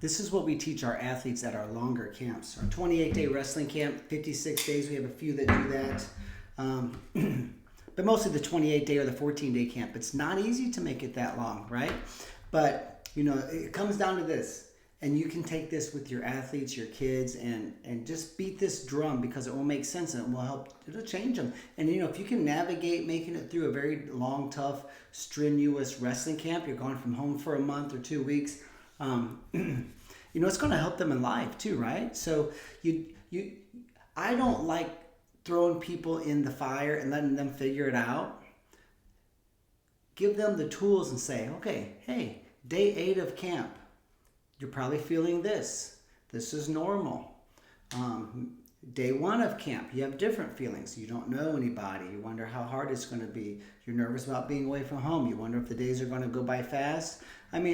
This is what we teach our athletes at our longer camps. Our 28-day wrestling camp, 56 days. We have a few that do that. But mostly the 28-day or the 14-day camp. It's not easy to make it that long, right? But, it comes down to this. And you can take this with your athletes, your kids, and just beat this drum because it will make sense and it will help. It'll change them. And, if you can navigate making it through a very long, tough, strenuous wrestling camp, you're gone from home for a month or 2 weeks, it's going to help them in life too, right? So I don't like throwing people in the fire and letting them figure it out. Give them the tools and say, okay, hey, day 8 of camp, you're probably feeling this. This is normal. Day 1 of camp, you have different feelings. You don't know anybody. You wonder how hard it's going to be. You're nervous about being away from home. You wonder if the days are going to go by fast.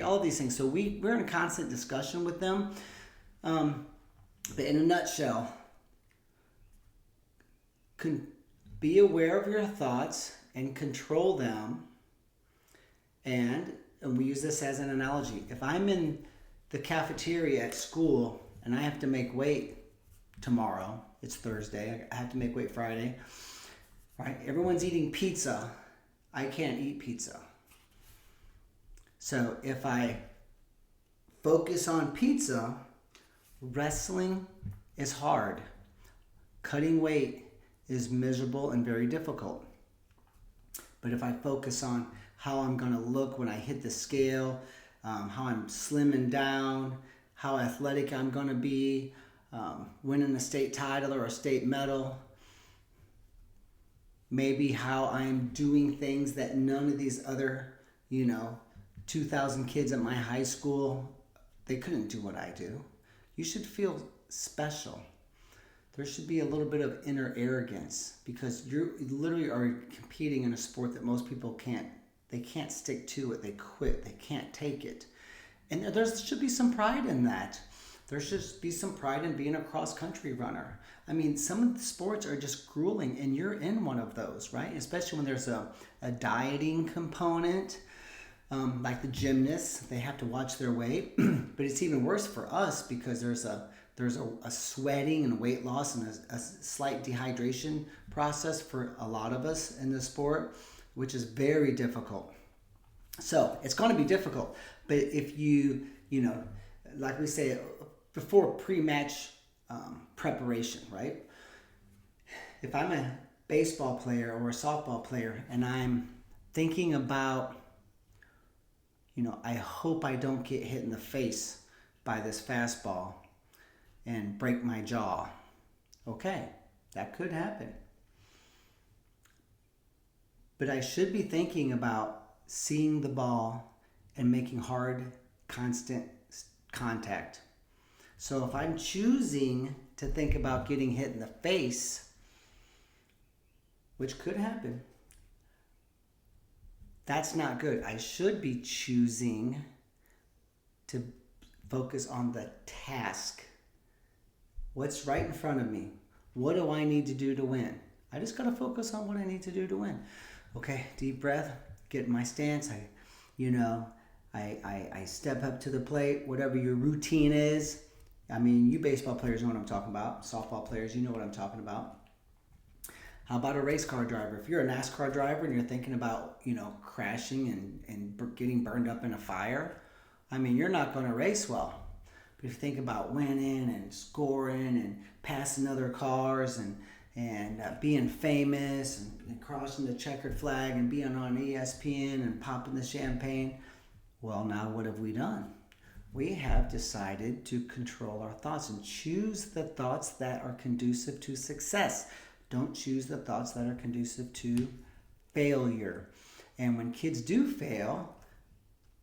All these things. So we're in constant discussion with them. But in a nutshell, be aware of your thoughts and control them. And we use this as an analogy. If I'm in the cafeteria at school and I have to make weight tomorrow, it's Thursday, I have to make weight Friday, right? Everyone's eating pizza. I can't eat pizza. So if I focus on pizza, wrestling is hard. Cutting weight is miserable and very difficult. But if I focus on how I'm going to look when I hit the scale, how I'm slimming down, how athletic I'm going to be, winning a state title or a state medal, maybe how I'm doing things that none of these other, 2,000 kids at my high school, they couldn't do what I do. You should feel special. There should be a little bit of inner arrogance because you literally are competing in a sport that most people can't. They can't stick to it. They quit. They can't take it. And there should be some pride in that. There should be some pride in being a cross-country runner. Some of the sports are just grueling, and you're in one of those, right? Especially when there's a dieting component, like the gymnasts. They have to watch their weight. But it's even worse for us because there's a sweating and weight loss and a slight dehydration process for a lot of us in the sport, which is very difficult. So it's going to be difficult. But if you like we say before pre-match preparation, right? If I'm a baseball player or a softball player and I'm thinking about, I hope I don't get hit in the face by this fastball and break my jaw. Okay, that could happen. But I should be thinking about seeing the ball and making hard, constant contact. So if I'm choosing to think about getting hit in the face, which could happen, that's not good. I should be choosing to focus on the task. What's right in front of me? What do I need to do to win? I just got to focus on what I need to do to win. Okay, deep breath, get in my stance. I step up to the plate, whatever your routine is. You baseball players know what I'm talking about. Softball players, you know what I'm talking about. How about a race car driver? If you're a NASCAR driver and you're thinking about, crashing and getting burned up in a fire, you're not going to race well. But if you think about winning and scoring and passing other cars and being famous and crossing the checkered flag and being on ESPN and popping the champagne, well, now what have we done? We have decided to control our thoughts and choose the thoughts that are conducive to success. Don't choose the thoughts that are conducive to failure. And when kids do fail,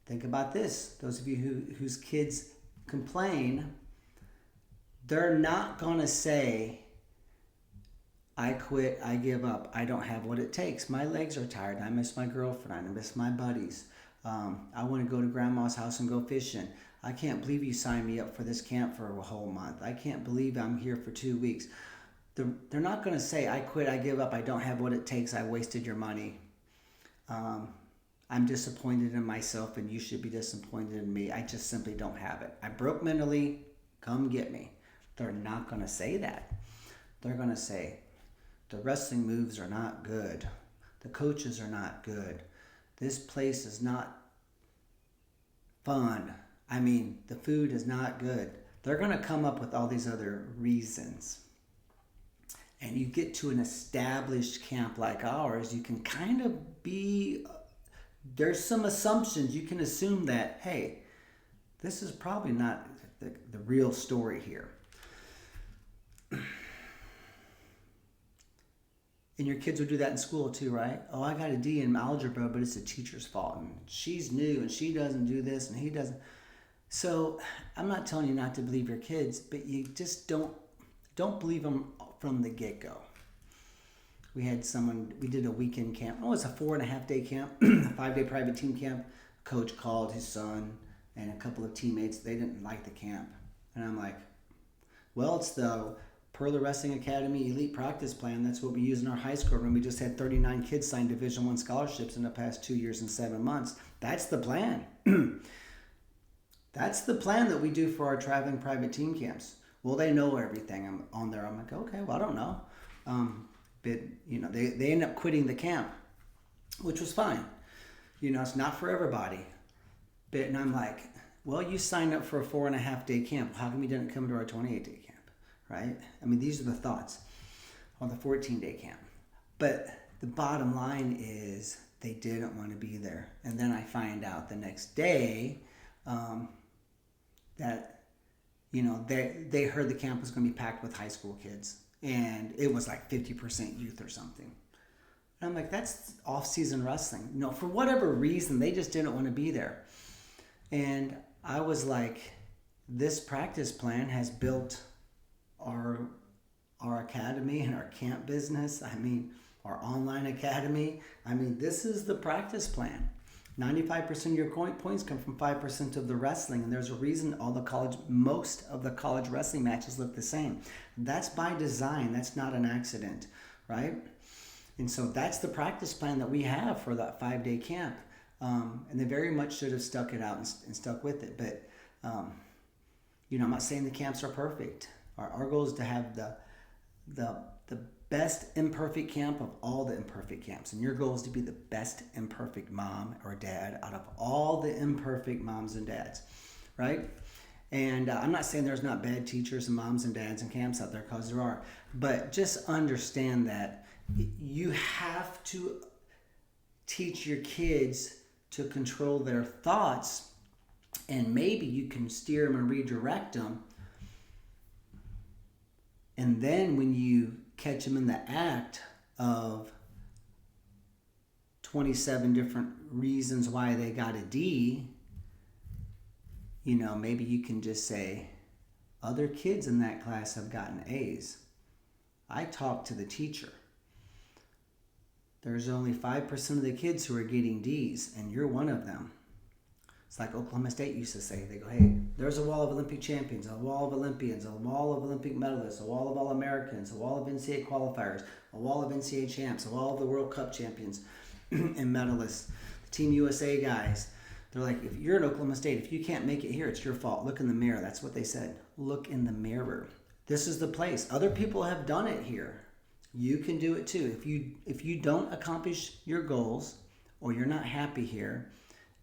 think about this. Those of you whose kids complain, they're not going to say, I quit, I give up, I don't have what it takes. My legs are tired, I miss my girlfriend, I miss my buddies. I want to go to grandma's house and go fishing. I can't believe you signed me up for this camp for a whole month. I can't believe I'm here for 2 weeks. They're not going to say, I quit, I give up, I don't have what it takes, I wasted your money. I'm disappointed in myself and you should be disappointed in me. I just simply don't have it. I broke mentally. Come get me. They're not going to say that. They're going to say, the wrestling moves are not good. The coaches are not good. This place is not fun. I mean, the food is not good. They're going to come up with all these other reasons. And you get to an established camp like ours, you can kind of be, there's some assumptions. You can assume that, hey, this is probably not the real story here. And your kids would do that in school too, right? Oh, I got a D in algebra, but it's the teacher's fault. And she's new and she doesn't do this and he doesn't. So I'm not telling you not to believe your kids, but you just don't believe them from the get-go. We did a weekend camp. Oh, it's a 4.5-day camp, a 5-day private team camp. Coach called his son and a couple of teammates. They didn't like the camp. And I'm like, well, it's the Purler Wrestling Academy Elite Practice Plan. That's what we use in our high school room. We just had 39 kids sign Division I scholarships in the past 2 years and 7 months. That's the plan. That's the plan that we do for our traveling private team camps. Well, they know everything. I'm on there. I'm like, okay, well, I don't know. But, they end up quitting the camp, which was fine. It's not for everybody. And I'm like, well, you signed up for a 4.5-day camp. How come you didn't come to our 28-day camp, right? I mean, these are the thoughts on the 14-day camp. But the bottom line is they didn't want to be there. And then I find out the next day that, they heard the camp was going to be packed with high school kids. And it was like 50% youth or something. And I'm like, that's off-season wrestling. For whatever reason, they just didn't want to be there. And I was like, this practice plan has built our academy and our camp business. I mean, our online academy. I mean, this is the practice plan. 95% of your points come from 5% of the wrestling. And there's a reason most of the college wrestling matches look the same. That's by design. That's not an accident, right? And so that's the practice plan that we have for that 5-day camp. And they very much should have stuck it out and stuck with it. But, I'm not saying the camps are perfect. Our goal is to have the best imperfect camp of all the imperfect camps. And your goal is to be the best imperfect mom or dad out of all the imperfect moms and dads, right? And I'm not saying there's not bad teachers and moms and dads and camps out there, because there are. But just understand that you have to teach your kids to control their thoughts, and maybe you can steer them and redirect them. And then when you catch them in the act of 27 different reasons why they got a D, maybe you can just say, other kids in that class have gotten A's. I talked to the teacher. There's only 5% of the kids who are getting D's, and you're one of them. It's like Oklahoma State used to say. They go, hey, there's a wall of Olympic champions, a wall of Olympians, a wall of Olympic medalists, a wall of All-Americans, a wall of NCAA qualifiers, a wall of NCAA champs, a wall of the World Cup champions and medalists, the Team USA guys. They're like, if you're at Oklahoma State, if you can't make it here, it's your fault. Look in the mirror. That's what they said. Look in the mirror. This is the place. Other people have done it here. You can do it too. If you don't accomplish your goals, or you're not happy here,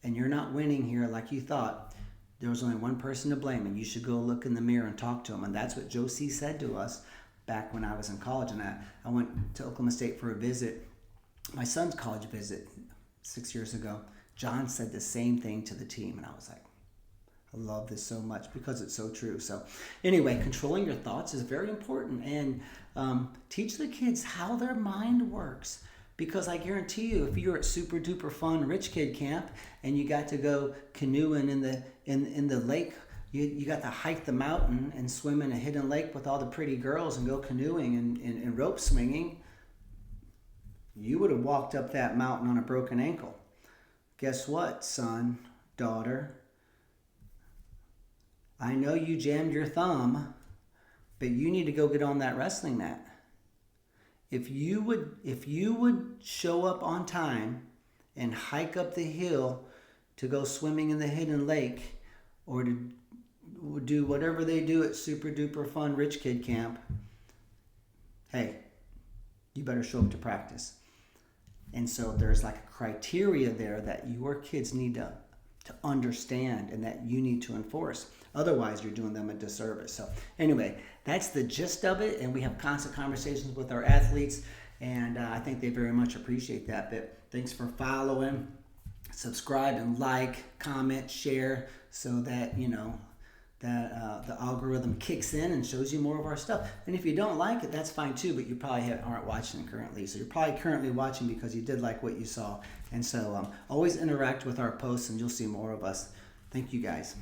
and you're not winning here like you thought, there was only one person to blame, and you should go look in the mirror and talk to him. And that's what Josie said to us back when I was in college. And I went to Oklahoma State for a visit, my son's college visit 6 years ago. John said the same thing to the team, and I was like, I love this so much because it's so true. So anyway, controlling your thoughts is very important, and teach the kids how their mind works. Because I guarantee you, if you're at super duper fun rich kid camp and you got to go canoeing in the lake, you got to hike the mountain and swim in a hidden lake with all the pretty girls and go canoeing and rope swinging, you would have walked up that mountain on a broken ankle. Guess what, son, daughter? I know you jammed your thumb, but you need to go get on that wrestling mat. If you would show up on time and hike up the hill to go swimming in the hidden lake or to do whatever they do at super duper fun rich kid camp, hey, you better show up to practice. And so there's like a criteria there that your kids need to understand and that you need to enforce. Otherwise, you're doing them a disservice. So anyway, that's the gist of it. And we have constant conversations with our athletes. And I think they very much appreciate that. But thanks for following, subscribe and like, comment, share, so that, that the algorithm kicks in and shows you more of our stuff. And if you don't like it, that's fine too, but you probably aren't watching currently. So you're probably currently watching because you did like what you saw. And so always interact with our posts and you'll see more of us. Thank you guys.